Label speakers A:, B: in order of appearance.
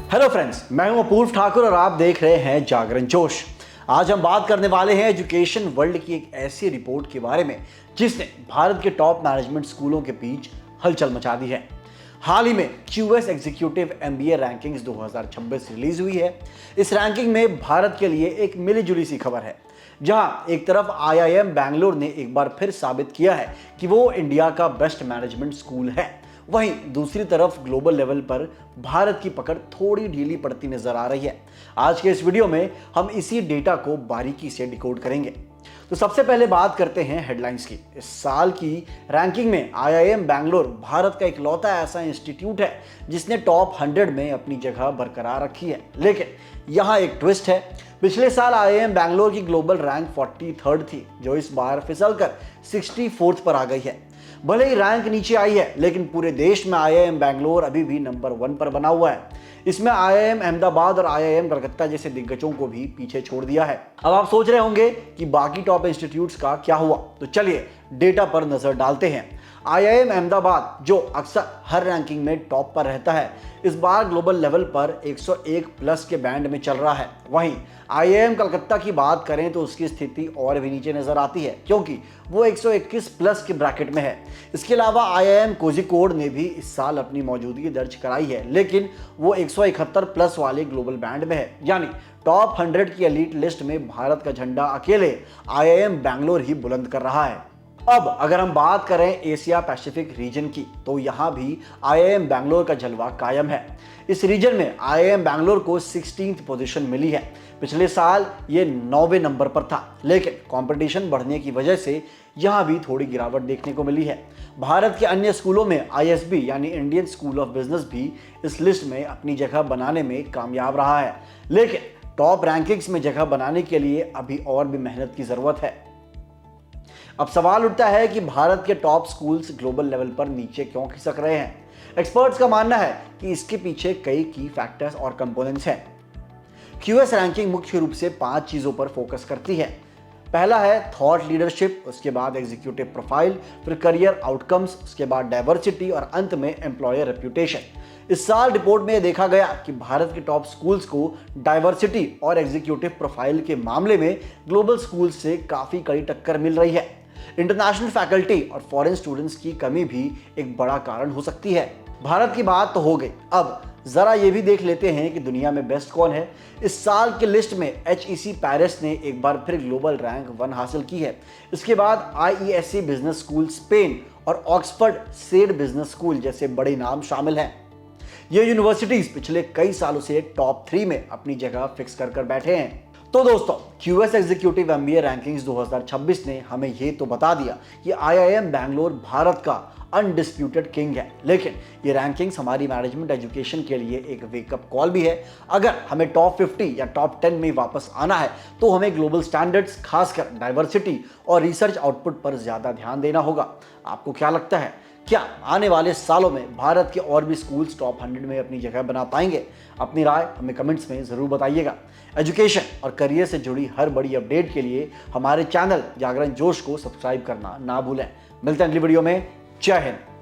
A: Hello friends, मैं हूं अपूर्व ठाकुर और आप देख रहे हैं जागरण जोश। आज हम बात करने वाले हैं एजुकेशन वर्ल्ड की एक ऐसी रिपोर्ट के बारे में जिसने भारत के टॉप मैनेजमेंट स्कूलों के बीच हलचल मचा दी है। हाल ही में QS executive MBA rankings 2026 release हुई है। इस रैंकिंग में भारत के लिए एक मिलीजुली सी खबर है, जहां एक तरफ आईआईएम बैंगलोर ने एक बार फिर साबित किया है कि वो इंडिया का बेस्ट मैनेजमेंट स्कूल है, वहीं दूसरी तरफ ग्लोबल लेवल पर भारत की पकड़ थोड़ी ढीली पड़ती नजर आ रही है। आज के इस वीडियो में हम इसी डेटा को बारीकी से डिकोड करेंगे। तो सबसे पहले बात करते हैं हेडलाइंस की। इस साल की रैंकिंग में आईआईएम बैंगलोर भारत का इकलौता ऐसा इंस्टीट्यूट है जिसने टॉप 100 में अपनी जगह बरकरार रखी है। लेकिन यहाँ एक ट्विस्ट है। पिछले साल आईआईएम बैंगलोर की ग्लोबल रैंक 43rd थी, जो इस बार फिसलकर 64th पर आ गई है। भले ही रैंक नीचे आई है, लेकिन पूरे देश में आईआईएम बैंगलोर अभी भी नंबर 1 पर बना हुआ है। इसमें आईआईएम अहमदाबाद और आईआईएम कलकत्ता जैसे दिग्गजों को भी पीछे छोड़ दिया है। अब आप सोच रहे होंगे कि बाकी टॉप इंस्टीट्यूट्स का क्या हुआ, तो चलिए डेटा पर नजर डालते हैं। आईआईएम अहमदाबाद, जो अक्सर हर रैंकिंग में टॉप पर रहता है, इस बार ग्लोबल लेवल पर 101 प्लस के बैंड में चल रहा है। वहीं आईआईएम कलकत्ता की बात करें तो उसकी स्थिति और भी नीचे नजर आती है, क्योंकि वो 121 प्लस के ब्रैकेट में है। इसके अलावा आईआईएम कोझिकोड ने भी इस साल अपनी मौजूदगी दर्ज कराई है, लेकिन वो 171 प्लस वाले ग्लोबल बैंड में है। यानी टॉप 100 की एलीट लिस्ट में भारत का झंडा अकेले आईआईएम बैंगलोर ही बुलंद कर रहा है। अब अगर हम बात करें एशिया पैसिफिक रीजन की, तो यहाँ भी आईआईएम बैंगलोर का जलवा कायम है। इस रीजन में आईआईएम बैंगलोर को 16th पोजीशन मिली है। पिछले साल ये 9वें नंबर पर था, लेकिन कंपटीशन बढ़ने की वजह से यहाँ भी थोड़ी गिरावट देखने को मिली है। भारत के अन्य स्कूलों में आईएसबी यानी इंडियन स्कूल ऑफ बिजनेस भी इस लिस्ट में अपनी जगह बनाने में कामयाब रहा है, लेकिन टॉप रैंकिंग्स में जगह बनाने के लिए अभी और भी मेहनत की जरूरत है। अब सवाल उठता है कि भारत के टॉप स्कूल्स ग्लोबल लेवल पर नीचे क्यों खिसक रहे हैं। एक्सपर्ट्स का मानना है कि इसके पीछे कई की फैक्टर्स और कंपोनेंट्स हैं। क्यूएस रैंकिंग मुख्य रूप से 5 चीजों पर फोकस करती है। पहला है थॉट लीडरशिप, उसके बाद एग्जीक्यूटिव प्रोफाइल, फिर करियर आउटकम्स, उसके बाद डाइवर्सिटी और अंत में एम्प्लॉयर रेप्यूटेशन। इस साल रिपोर्ट में देखा गया कि भारत के टॉप स्कूल्स को डाइवर्सिटी और एग्जीक्यूटिव प्रोफाइल के मामले में ग्लोबल स्कूल्स से काफी कड़ी टक्कर मिल रही है। इंटरनेशनल फैकल्टी और फॉरेन स्टूडेंट्स की कमी भी एक बड़ा कारण हो सकती है। भारत की बात तो हो गई, अब जरा ये भी देख लेते हैं कि दुनिया में बेस्ट कौन है। इस साल की लिस्ट में एचईसी पेरिस ने एक बार फिर ग्लोबल रैंक 1 हासिल की है। इसके बाद आईईएससी बिजनेस स्कूल स्पेन और ऑक्सफोर्ड सेड बिजनेस स्कूल जैसे बड़े नाम शामिल हैं। ये यूनिवर्सिटीज पिछले कई सालों से टॉप 3 में अपनी जगह फिक्स कर बैठे हैं। तो दोस्तों, क्यूएस एग्जीक्यूटिव एमबीए रैंकिंग्स 2026 ने हमें ये तो बता दिया कि आईआईएम बैंगलोर भारत का अनडिस्प्यूटेड किंग है, लेकिन ये रैंकिंग्स हमारी मैनेजमेंट एजुकेशन के लिए एक वेकअप कॉल भी है। अगर हमें टॉप 50 या टॉप 10 में वापस आना है, तो हमें ग्लोबल स्टैंडर्ड्स, खासकर डाइवर्सिटी और रिसर्च आउटपुट पर ज्यादा ध्यान देना होगा। आपको क्या लगता है, क्या आने वाले सालों में भारत के और भी स्कूल्स टॉप 100 में अपनी जगह बना पाएंगे? अपनी राय हमें कमेंट्स में जरूर बताइएगा। एजुकेशन और करियर से जुड़ी हर बड़ी अपडेट के लिए हमारे चैनल जागरण जोश को सब्सक्राइब करना ना भूलें। मिलते हैं अगली वीडियो में। जय हिंद।